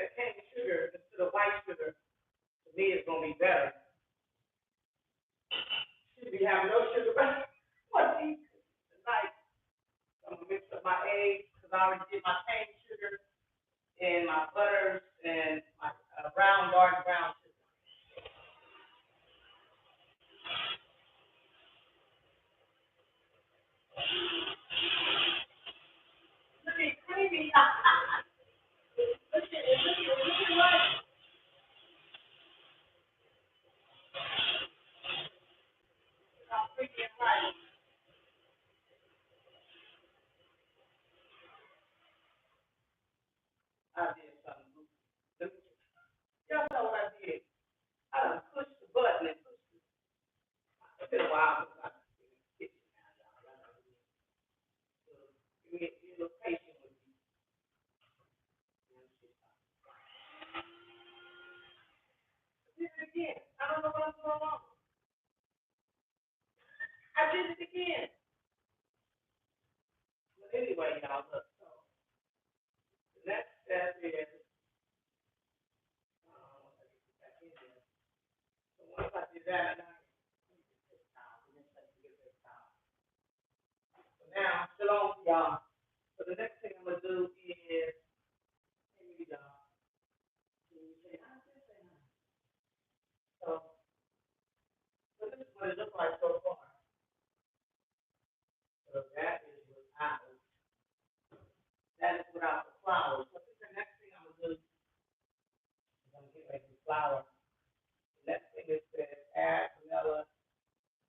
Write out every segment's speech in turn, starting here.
that cane sugar instead of white sugar, to me, it's gonna be better. Should be having no sugar, but what these tonight? I'm gonna mix up my eggs because I already did my cane sugar and my butters and my brown, dark brown sugar. Look at creamy. Look at what? I'm freaking right. I did something. Y'all know what I did? I done pushed the button and pushed it. It's been a while since I've been in the kitchen now, y'all. Y'all know be a little patient with me. I did it again. I don't know what's going on. I did it again. But anyway, y'all, look. So the next step is, once I get back in there. So once I do that, let me get this towel. Let me get this towel. So now, shalom, y'all. So the next thing I'm gonna do is, maybe y'all, can you say hi? Say hi. So this is what it looks like so far. So that is without the flowers. So the next thing I'm gonna do is I'm gonna get ready to flour. The next thing is says add vanilla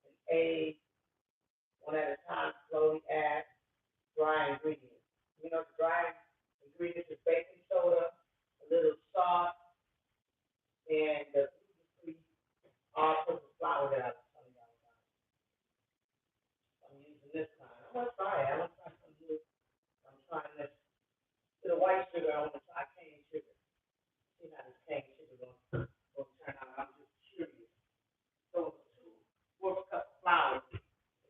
and egg one at a time. Slowly add dry ingredients. You know, the dry ingredients is baking soda, a little salt, and the all sorts of flour that I was telling y'all about. I'm using this kind. I'm gonna try it. I'm gonna try some new. I'm trying this. To the white sugar, I want to try cane sugar. See how this cane sugar gonna turn out. I'm just curious. So it's 2/4 cup of flour.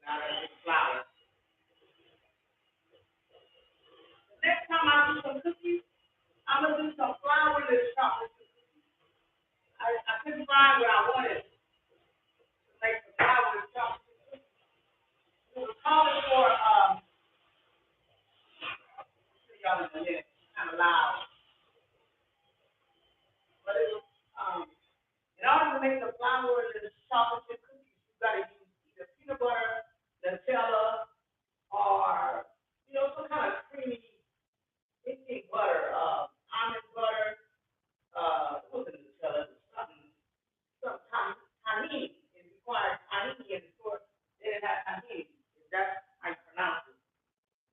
Now that's just flour. The next time I do some cookies, I'm gonna do some flourless chocolate cookies. I couldn't find what I wanted to make the flourless chocolate cookies. It was calling for y'all in a minute, kind of loud, but it was in order to make the flourless chocolate chip cookies, you gotta use either peanut butter, Nutella, or some kind of creamy, thick butter, almond butter. It wasn't Nutella, it was some tahini. It requires tahini in the store. They didn't have tahini. If that's how you pronounce it.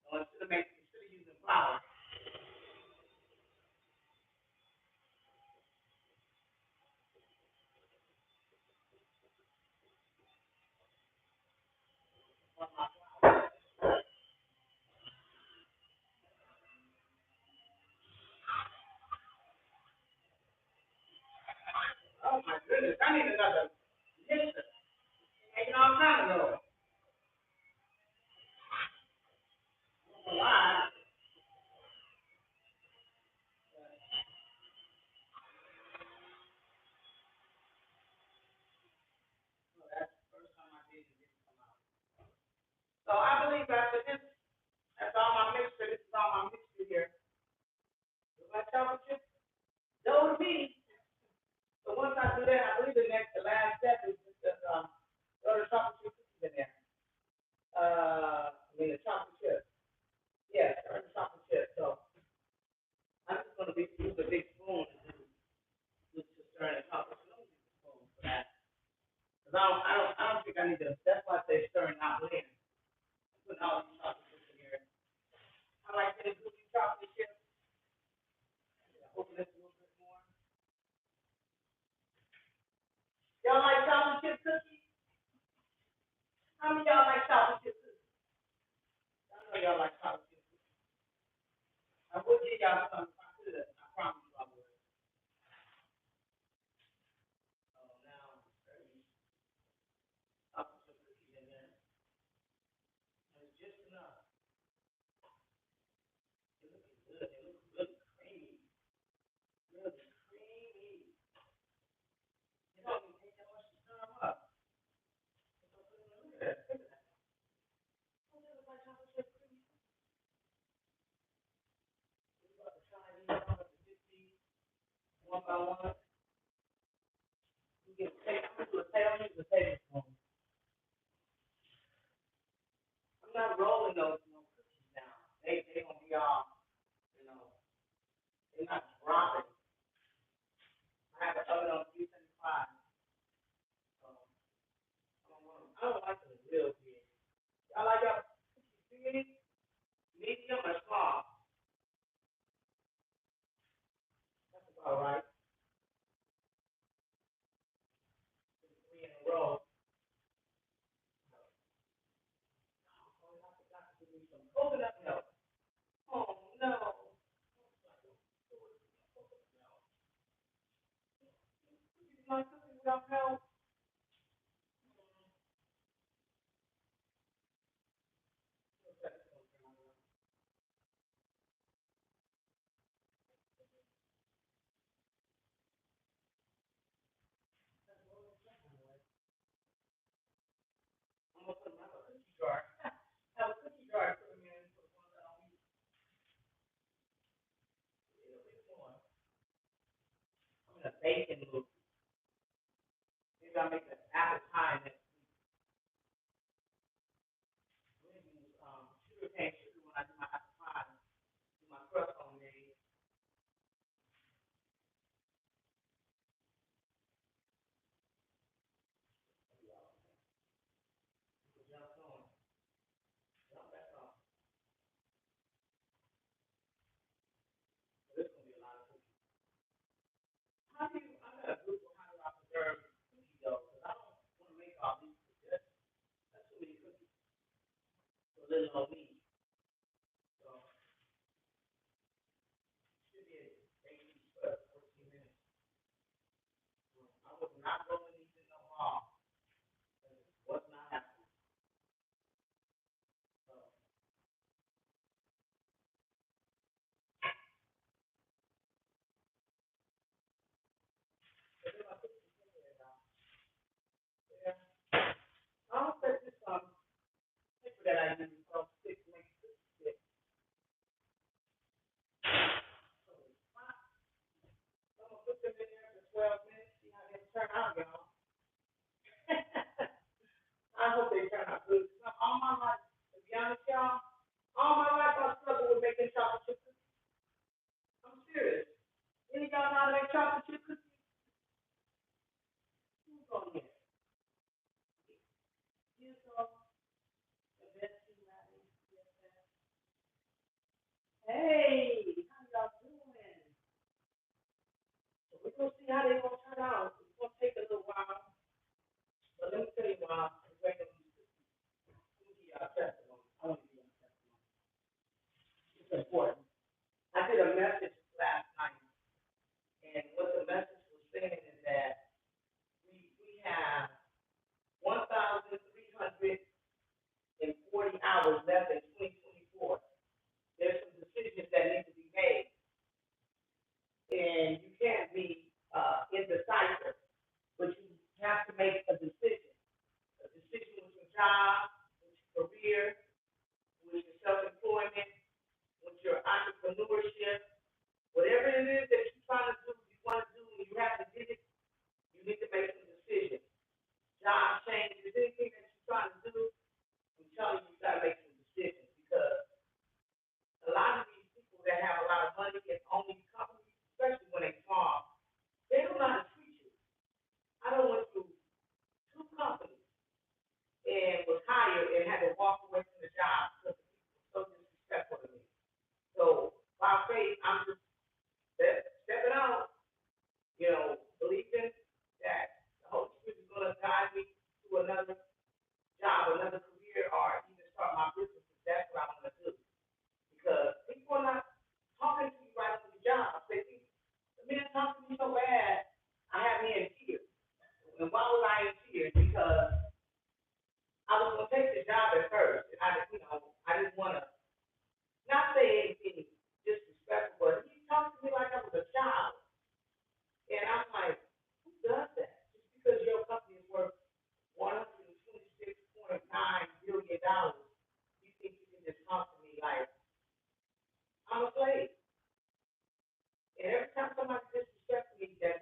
So instead of using flour. Oh my goodness, I need another mixer. Making all kinds of noise. I don't know why. So that's the first time I did it. Didn't come out. So I believe after this, that's all my mixture. This is all my mixture here. With my chocolate chip dough to be. So once I do that, I believe the last step is just to throw the chocolate chip cookies in there. The chocolate chip. Yeah, stir the chocolate chip. So I'm just gonna use a big spoon just to stir the chocolate chip. Don't use a spoon for that. Cause I don't think I need to. That's why I say stirring, not blending. I'm putting all these chocolate chips in here. I like to do these chocolate chips. Open this a little bit more. Y'all like chocolate chip cookies? How many of y'all like chocolate chip cookies? I know y'all like chocolate chip cookies. I will give y'all some if I could. I promise. don't want to, you can take, I'm going to do a tablespoon. I'm not rolling those no cookies now. They gonna be all, you know, they're not dropping. I have an oven on 375. So I don't like them real big. I like y'all big, medium, or small. That's about right. 3 in a row. I forgot to give me some coconut milk. Oh no. My cookies without milk. I'm gonna put them in a cookie jar. Have a cookie jar. Put them in for the ones that don't eat. It'll be more. I'm in a baking mood. Maybe I'll make an apple pie next week. I'm gonna use sugar cane sugar when I do my apple pie. Do my crust homemade. Jump on. Jump back on. So this is gonna be a lot of cookies. How do you? I got a Google how do I preserve cookie dough? Because I don't want to make all these cookies. That's too many cookies for little old me. So it should be a baby for 14 minutes. I was not rolling these in no ball. Was not happening. So if my cookies in there now. Yeah. I'll set this paper that I use called stick make cookie stick. So I'm gonna put them in there for 12 minutes. See how they turn out, y'all. I hope they turn out good. All my life, to be honest, y'all, all my life I struggled with making chocolate chip cookies. I'm serious. Any of y'all know how to make chocolate chip cookies? Who's on here? You go. The best thing I need to get that. Hey, how y'all doing? So we're gonna see how they gonna turn out. It's gonna take a little while, but let me tell you why. I'm waiting on these cookies. Let me give y'all a testimony. I want to give y'all a testimony. It's important. I did a message last night, and what the message was saying is that we have 1,340 hours left in 2024. There's some decisions that need to be made, and you can't be indecisive, but you have to make a decision. A decision with your job, with your career, with your self-employment, with your entrepreneurship, whatever it is that you're trying to do, you want to do, and you have to get it, you need to make some decisions. Job changes, anything that you're trying to do, I'm telling you, you got to make some decisions because a lot of these people that have a lot of money and own these companies, especially when they small, they don't know how to treat you. I done went through 2 companies and was hired and had to walk away from the job because the people were so disrespectful to me. So by faith, I'm just stepping out, believing that the Holy Spirit is going to guide me to another job, another career, or even start my business. That's what I want to do. Because people are not talking to you right on the job. They think the man talking to me so bad, I have me in tears. And why was I in tears? Because I was gonna take the job at first, and I didn't want to not say anything disrespectful, but he talked to me like I was a child, and I'm like, who does that? Just because your company is worth $126.9 billion, you think you can just talk to me like I'm a slave? And every time somebody disrespects me, that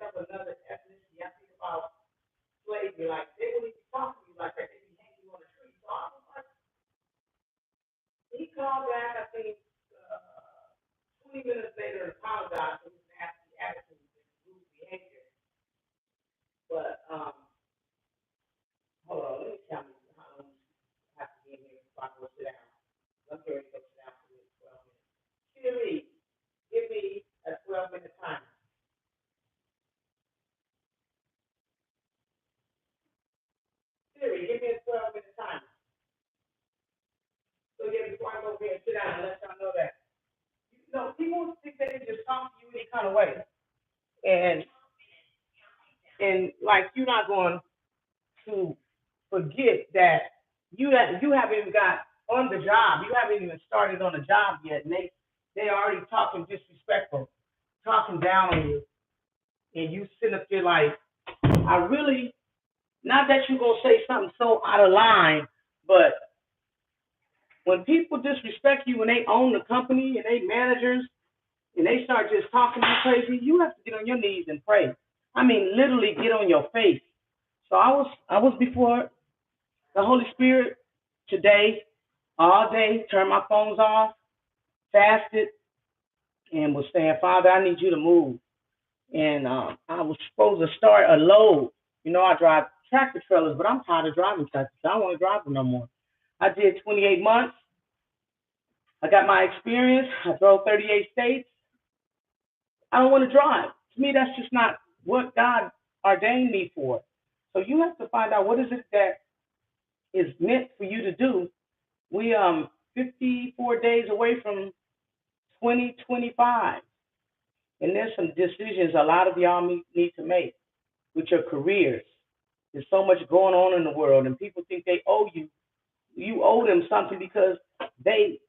of way. And like you're not going to forget that you haven't even got on the job. You haven't even started on the job yet, and they already talking disrespectful, talking down on you, and you sitting up there like, I really, not that you're gonna say something so out of line, but when people disrespect you and they own the company and they managers and they start just talking to you crazy, you have to get on your knees and pray. I mean, literally get on your face. So I was before the Holy Spirit today, all day, turned my phones off, fasted, and was saying, Father, I need you to move. And I was supposed to start a load. You know, I drive tractor trailers, but I'm tired of driving tractors. I don't want to drive them no more. I did 28 months. I got my experience. I drove 38 states. I don't want to drive. To me, that's just not what God ordained me for. So you have to find out what is it that is meant for you to do. We 54 days away from 2025, and there's some decisions a lot of y'all need to make with your careers. There's so much going on in the world, and people think they owe you. You owe them something because they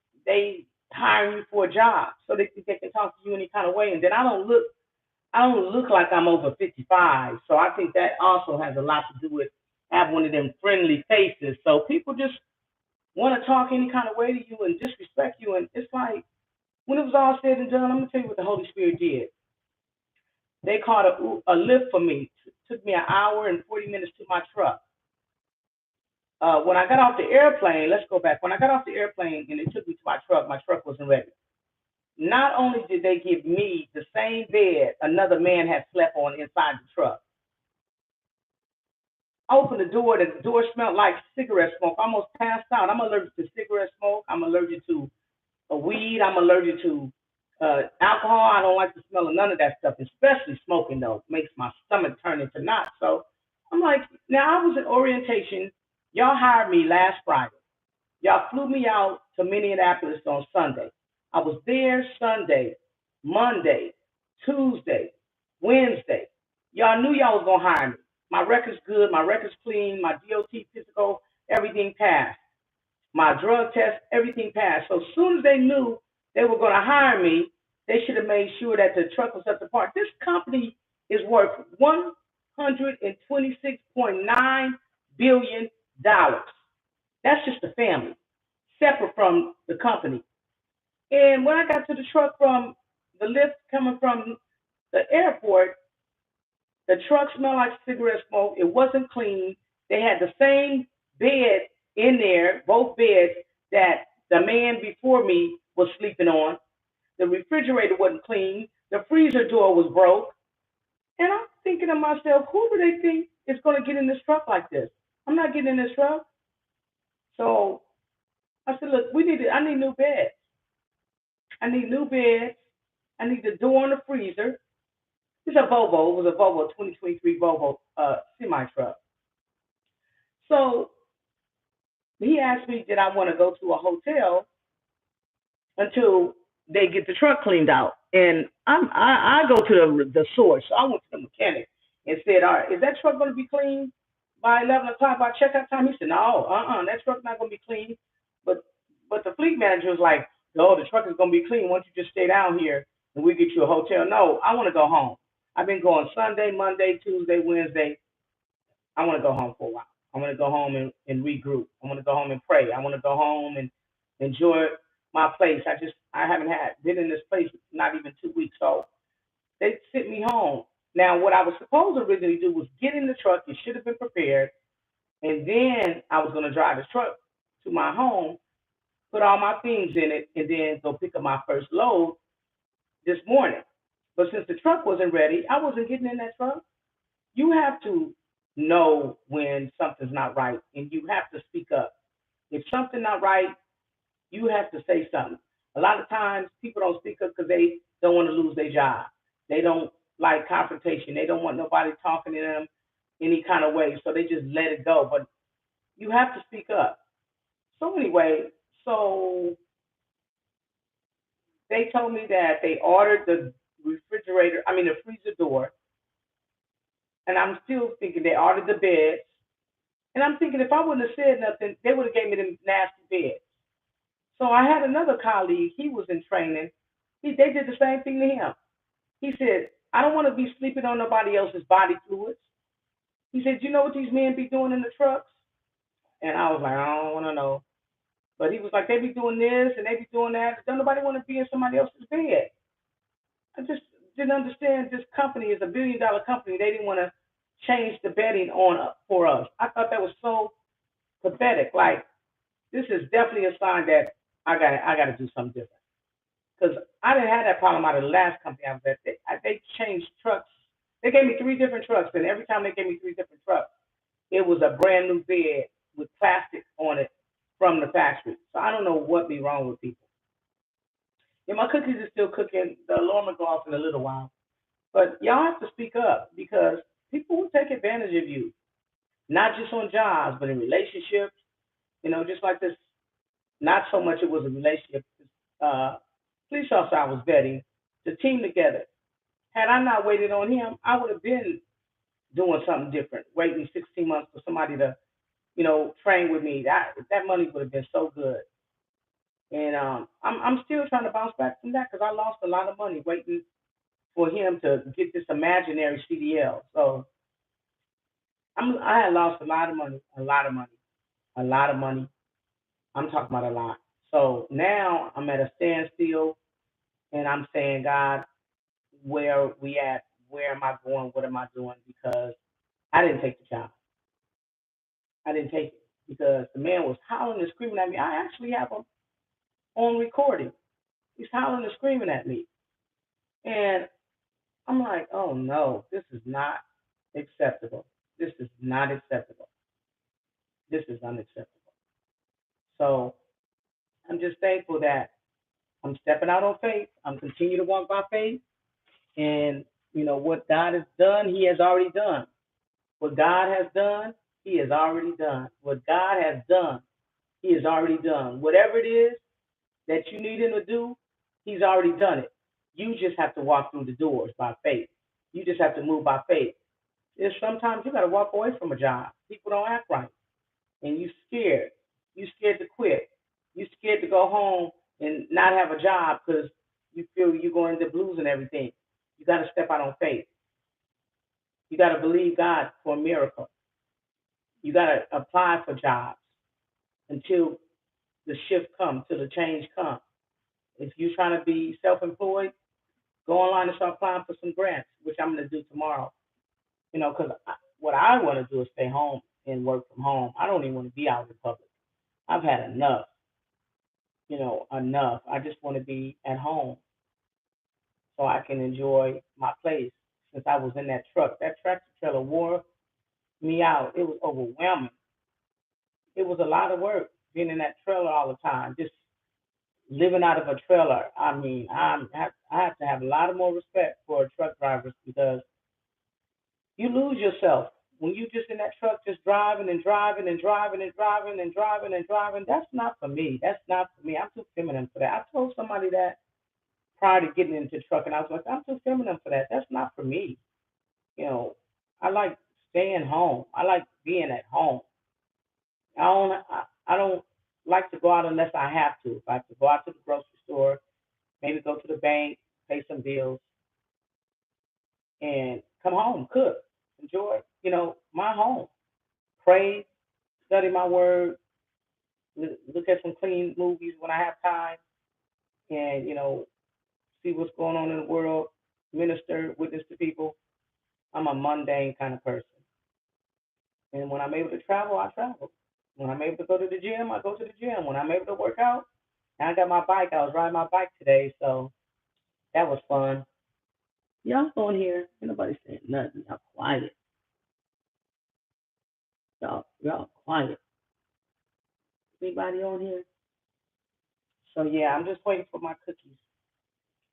hire you for a job, so they think they can talk to you any kind of way. And then I don't look like I'm over 55, so I think that also has a lot to do with have one of them friendly faces. So people just want to talk any kind of way to you and disrespect you, and it's like when it was all said and done, I'm gonna tell you what the Holy Spirit did. They called a lift for me. It took me an hour and 40 minutes to my truck. When I got off the airplane, let's go back. When I got off the airplane and it took me to my truck wasn't ready. Not only did they give me the same bed another man had slept on inside the truck. I opened the door smelled like cigarette smoke. I almost passed out. I'm allergic to cigarette smoke. I'm allergic to weed. I'm allergic to alcohol. I don't like the smell of none of that stuff, especially smoking though. It makes my stomach turn into knots. So I'm like, now I was in orientation. Y'all hired me last Friday. Y'all flew me out to Minneapolis on Sunday. I was there Sunday, Monday, Tuesday, Wednesday. Y'all knew y'all was gonna hire me. My record's good, my record's clean, my DOT physical, everything passed. My drug test, everything passed. So as soon as they knew they were gonna hire me, they should have made sure that the truck was up to par. This company is worth $126.9 billion. That's just the family, separate from the company. And when I got to the truck from the lift coming from the airport, the truck smelled like cigarette smoke. It wasn't clean. They had the same bed in there, both beds that the man before me was sleeping on. The refrigerator wasn't clean. The freezer door was broke. And I'm thinking to myself, who do they think is going to get in this truck like this? I'm not getting in this truck. So I said, look, I need new beds. I need new beds. I need the door on the freezer. It's a Volvo. It was a Volvo 2023 Volvo semi truck. So he asked me, did I want to go to a hotel until they get the truck cleaned out? And I go to the source. So I went to the mechanic and said, all right, is that truck going to be clean by 11 o'clock by checkout time? He said, no, that truck's not going to be clean. But the fleet manager was like, no, the truck is going to be clean. Why don't you just stay down here and we get you a hotel? No, I want to go home. I've been going Sunday, Monday, Tuesday, Wednesday. I want to go home for a while. I want to go home and regroup. I want to go home and pray. I want to go home and enjoy my place. I haven't been in this place not even 2 weeks. So they sent me home. Now, what I was supposed to originally do was get in the truck. It should have been prepared. And then I was going to drive the truck to my home, put all my things in it, and then go pick up my first load this morning. But since the truck wasn't ready, I wasn't getting in that truck. You have to know when something's not right, and you have to speak up. If something's not right, you have to say something. A lot of times, people don't speak up because they don't want to lose their job. They don't like confrontation. They don't want nobody talking to them any kind of way, so they just let it go. But you have to speak up. So anyway, so they told me that they ordered the freezer door, and I'm still thinking they ordered the beds, and I'm thinking if I wouldn't have said nothing, they would have gave me them nasty beds. So I had another colleague. He was in training. They did the same thing to him. He said, I don't want to be sleeping on nobody else's body fluids. He said, you know what these men be doing in the trucks? And I was like, I don't want to know. But he was like, they be doing this and they be doing that. Don't nobody want to be in somebody else's bed. I just didn't understand this company is $1 billion company. They didn't want to change the bedding on for us. I thought that was so pathetic. Like, this is definitely a sign that I got to do something different. Because I didn't have that problem out of the last company I was at. They changed trucks. They gave me 3 different trucks, and every time they gave me 3 different trucks, it was a brand new bed with plastic on it from the factory. So I don't know what be wrong with people. Yeah, my cookies are still cooking. The alarm will go off in a little while. But y'all have to speak up because people will take advantage of you, not just on jobs, but in relationships. Just like this. Not so much it was a relationship. Uh, Police officer I was vetting, the team together. Had I not waited on him, I would have been doing something different, waiting 16 months for somebody to, train with me. That money would have been so good. And I'm still trying to bounce back from that because I lost a lot of money waiting for him to get this imaginary CDL. So I had lost a lot of money, a lot of money, a lot of money. I'm talking about a lot. So now I'm at a standstill, and I'm saying, God, where we at? Where am I going? What am I doing? Because I didn't take the job. I didn't take it because the man was howling and screaming at me. I actually have him on recording. He's howling and screaming at me. And I'm like, oh no, this is not acceptable. This is not acceptable. This is unacceptable. So I'm just thankful that I'm stepping out on faith. I'm continuing to walk by faith. And, what God has done, He has already done. What God has done, He has already done. What God has done, He has already done. Whatever it is that you need Him to do, He's already done it. You just have to walk through the doors by faith. You just have to move by faith. There's sometimes you got to walk away from a job. People don't act right, and you scared. You scared to quit. You scared to go home and not have a job because you feel you're going to blues and everything. You got to step out on faith. You got to believe God for a miracle. You got to apply for jobs until the shift comes, till the change comes. If you're trying to be self-employed, go online and start applying for some grants, which I'm going to do tomorrow. Because what I want to do is stay home and work from home. I don't even want to be out in public. I've had enough. Enough. I just want to be at home so I can enjoy my place. Since I was in that tractor trailer wore me out. It was overwhelming. It was a lot of work being in that trailer all the time, just living out of a trailer. I mean, I have to have a lot of more respect for truck drivers because you lose yourself when you just in that truck just driving and driving and driving and driving and driving and driving. That's not for me. That's not for me. I'm too feminine for that. I told somebody that prior to getting into trucking, I was like, I'm too feminine for that. That's not for me. You know, I like staying home. I like being at home. I don't like to go out unless I have to. If I have to go out to the grocery store, maybe go to the bank, pay some bills, and come home, cook, enjoy, my home. Pray, study my word, look at some clean movies when I have time, and see what's going on in the world, minister, witness to people. I'm a mundane kind of person, and when I'm able to travel, I travel. When I'm able to go to the gym, I go to the gym. When I'm able to work out, and I got my bike. I was riding my bike today, so that was fun. Y'all on here, ain't nobody saying nothing. Y'all quiet. Y'all quiet. Anybody on here? So yeah, I'm just waiting for my cookies.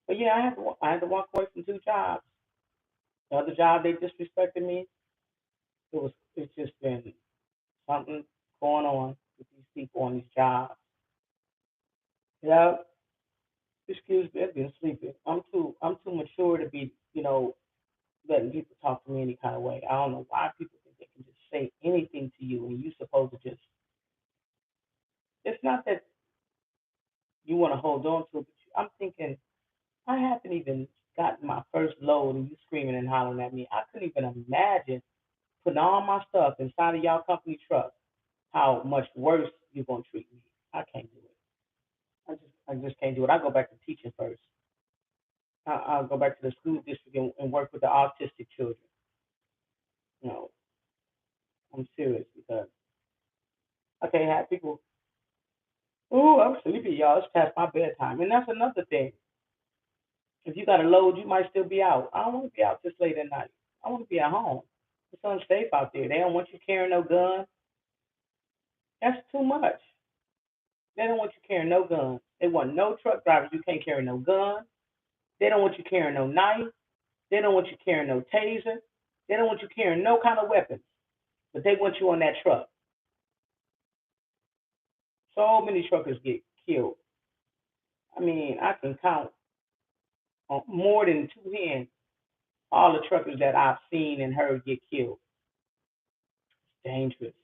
But yeah, I had to walk away from 2 jobs. The other job they disrespected me. It's just been something going on with these people on these jobs. Yeah, Excuse me, I've been sleeping. I'm too mature to be, letting people talk to me any kind of way. I don't know why people think they can just say anything to you and you supposed to just. It's not that you want to hold on to it, but I'm thinking I haven't even gotten my first load and you screaming and hollering at me. I couldn't even imagine putting all my stuff inside of y'all company truck. How much worse you gonna treat me? I can't do it. I just can't do it. I go back to teaching first. I'll go back to the school district and work with the autistic children. You know, I'm serious because I can't have people. Oh, I'm sleepy, y'all. It's past my bedtime, and that's another thing. If you got a load, you might still be out. I don't want to be out this late at night. I want to be at home. It's unsafe out there. They don't want you carrying no gun. That's too much. They don't want you carrying no gun. They want no truck drivers. You can't carry no gun. They don't want you carrying no knife. They don't want you carrying no taser. They don't want you carrying no kind of weapons. But they want you on that truck. So many truckers get killed. I mean, I can count on more than two hands all the truckers that I've seen and heard get killed. It's dangerous.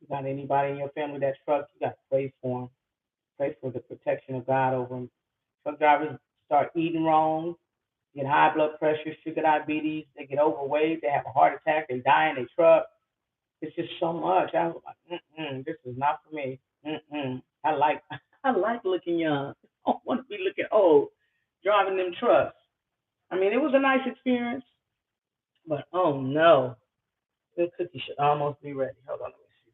You got anybody in your family that truck, you got to pray for them. Pray for the protection of God over them. Truck drivers start eating wrong, get high blood pressure, sugar diabetes, they get overweight, they have a heart attack, they die in their truck. It's just so much. I was like, this is not for me. I like I like looking young. I don't want to be looking old driving them trucks. I mean, it was a nice experience, but oh no, the cookie should almost be ready. Hold on, let me see.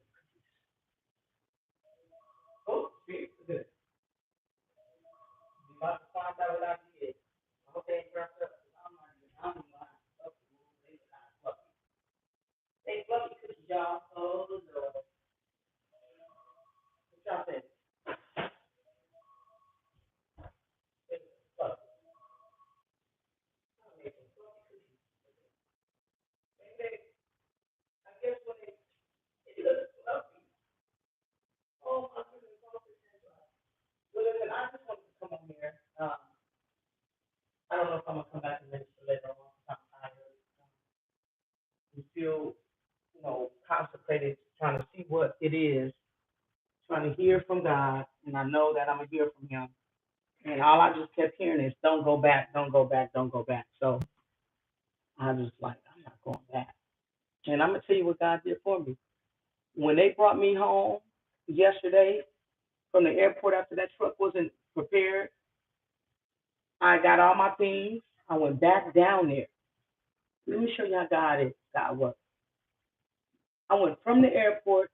Oh, see, good. You about to find out what I did. I hope they ain't dressed up. I'm lying. They fluffy cookies, y'all. Oh Lord, what y'all think? They fluffy. I'm making fluffy cookies. I guess when it looks fluffy. Oh my goodness, well, listen, I just wanted to come on here. I don't know if I'm gonna come back and minister later on. I'm tired. We feel, consecrated, trying to see what it is, trying to hear from God, and I know that I'm gonna hear from Him. And all I just kept hearing is, "Don't go back, don't go back, don't go back." So I was like, I'm not going back. And I'm gonna tell you what God did for me. When they brought me home yesterday from the airport after that truck wasn't prepared, I got all my things. I went back down there. Let me show you how God works. I went from the airport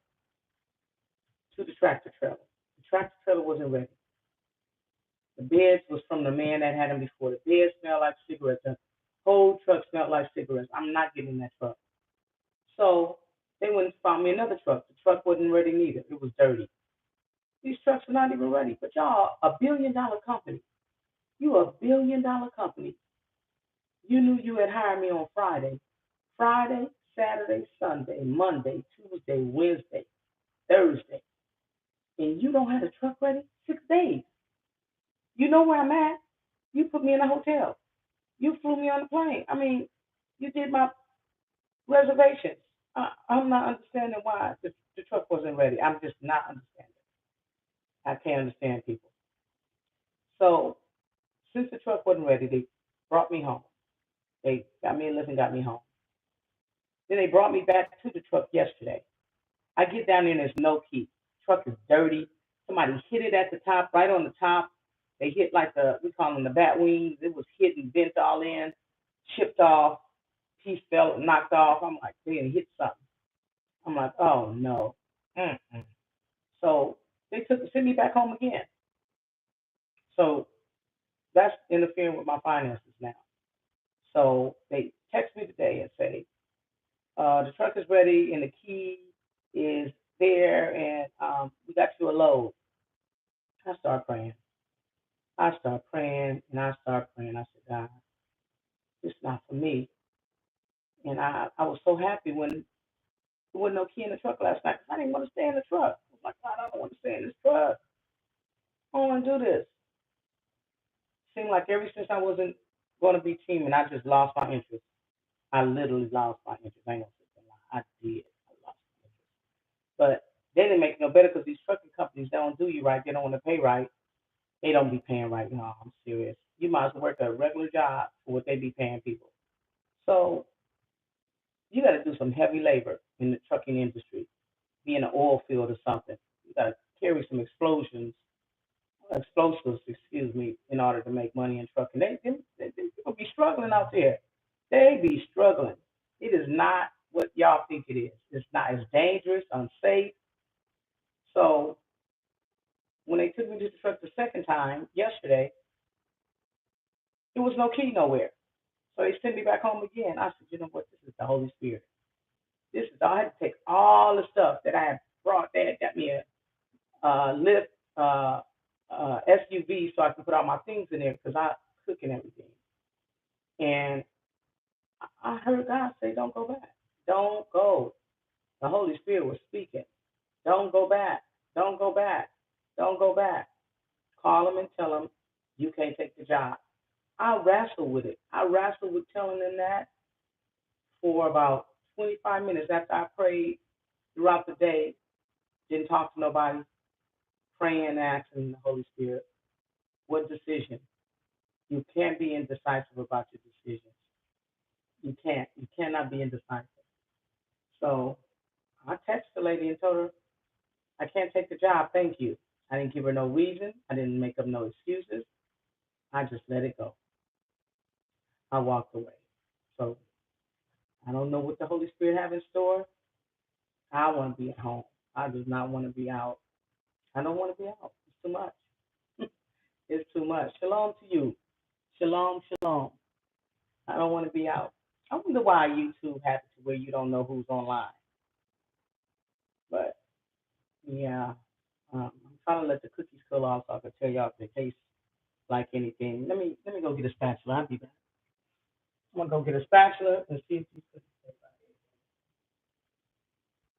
to the tractor trailer. The tractor trailer wasn't ready. The beds was from the man that had them before. The bed smelled like cigarettes. The whole truck smelled like cigarettes. I'm not getting in that truck. So they went and found me another truck. The truck wasn't ready neither. It was dirty. These trucks are not even ready. But y'all, $1 billion company. You $1 billion company. You knew you had hired me on Friday. Friday, Saturday, Sunday, Monday, Tuesday, Wednesday, Thursday. And you don't have a truck ready? 6 days. You know where I'm at. You put me in a hotel. You flew me on the plane. I mean, you did my reservations. I'm not understanding why the truck wasn't ready. I'm just not understanding. I can't understand people. So since the truck wasn't ready, they brought me home. They got me a lift and got me home. Then they brought me back to the truck yesterday. I get down there and there's no key. Truck is dirty. Somebody hit it at the top, right on the top. They hit like we call them the bat wings. It was hit and bent all in, chipped off, piece fell, knocked off. I'm like, they hit something. I'm like, oh no. Mm-mm. So they sent me back home again. So that's interfering with my finances now. So they text me today and say, the truck is ready and the key is there and we got you a load. I start praying. I start praying and I start praying. I said, God, it's not for me. And I was so happy when there wasn't no key in the truck last night because I didn't want to stay in the truck. I was like, God, I don't want to stay in this truck. I don't want to do this. Seemed like ever since I wasn't going to be teaming, I just lost my interest. I literally lost my interest. I ain't gonna sit there and lie. I did. I lost my interest. But they didn't make it no better because these trucking companies, they don't do you right. They don't want to pay right. They don't be paying right. No, I'm serious. You might as well work a regular job for what they be paying people. So you got to do some heavy labor in the trucking industry, be in the oil field or something. You got to carry some explosives, excuse me, in order to make money in trucking. They people be struggling out there. They be struggling. It is not what y'all think it is. It's not. It's dangerous, unsafe. So when they took me to the truck the second time yesterday, there was no key nowhere. So they sent me back home again. I said, you know what? This is the Holy Spirit. This is. I had to take all the stuff that I had brought. They had got me a lift SUV so I can put all my things in there because I cook and everything. And I heard God say, "Don't go back. Don't go." The Holy Spirit was speaking. Don't go back. Don't go back. Don't go back. Call him and tell him you can't take the job. I wrestled with it. I wrestled with telling them that for about 25 minutes after I prayed throughout the day. Didn't talk to nobody. Praying, asking the Holy Spirit, what decision? You can't be indecisive about your decisions. You can't. You cannot be indecisive. So I texted the lady and told her, I can't take the job. Thank you. I didn't give her no reason. I didn't make up no excuses. I just let it go. I walked away. So I don't know what the Holy Spirit have in store. I want to be at home. I do not want to be out. I don't want to be out. It's too much. It's too much. Shalom to you. Shalom, shalom. I don't want to be out. I wonder why YouTube has it to where you don't know who's online. But yeah, I'm trying to let the cookies cool off so I can tell y'all if they taste like anything. Let me go get a spatula. I'll be back. I'm gonna go get a spatula and see if these cookies taste like anything.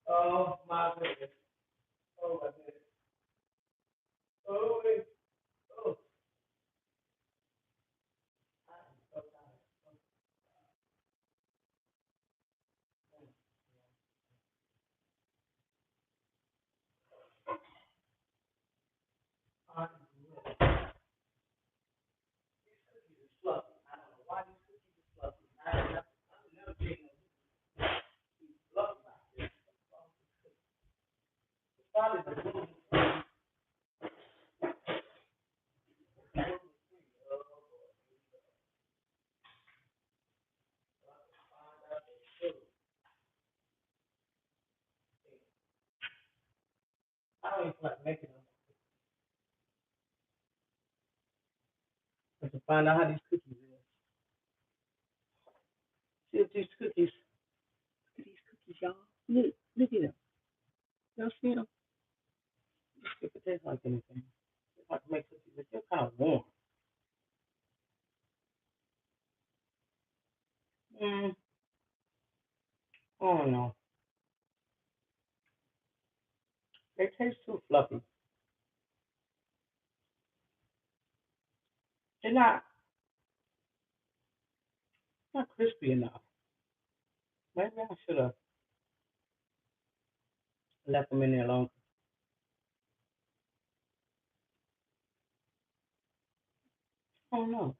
Oh my goodness. Oh my goodness. Oh, wait. Oh, I'm so tired. I'm fluffy. I don't know why these cookies are fluffy. I've never seen them fluffy like this. It's probably the gluten. I don't even feel like making them. But to find out how these cookies is. See if these cookies. Look at these cookies, y'all. Look at them. Y'all see them? Let's see if it tastes like anything. If I can make cookies, they're still kind of warm. Mm, I don't know. They taste too fluffy. They're not crispy enough. Maybe I should have left them in there longer. I don't know.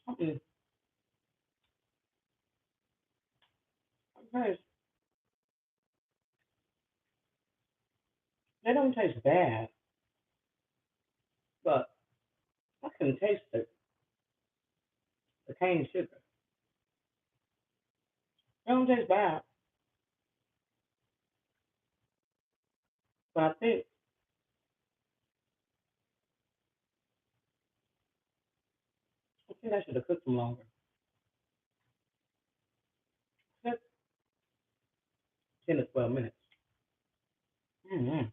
Something. Sometimes they don't taste bad, but I can taste the cane sugar. They don't taste bad, but I think I should have cooked them longer. Just 10 to 12 minutes. Mm-hmm.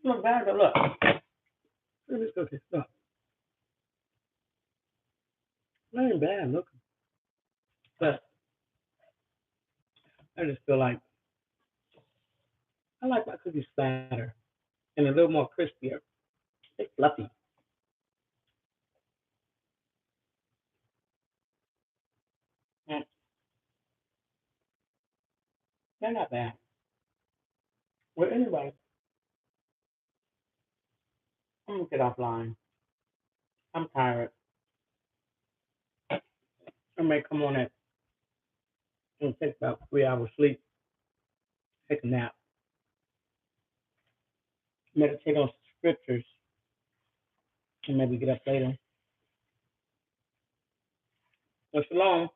Look bad, but look. Look at this cookie. Look, they ain't bad. Look, but I just feel like I like my cookies fatter and a little more crispier. They're fluffy. Mm, they're not bad. Well, anyway, I'm gonna get offline. I'm tired. I may come on it and take about 3 hours sleep, take a nap, meditate on some scriptures, and maybe get up later. Well, shalom.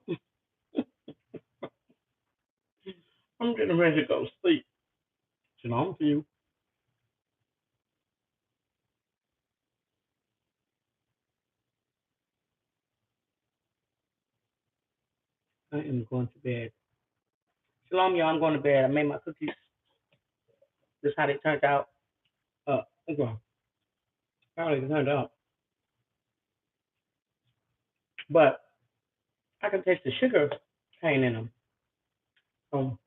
I'm getting ready to go to sleep. Shalom to you. I am going to bed. Shalom, y'all. I'm going to bed. I made my cookies. This is how they turned out. Look on. How they turned out. But I can taste the sugar cane in them. So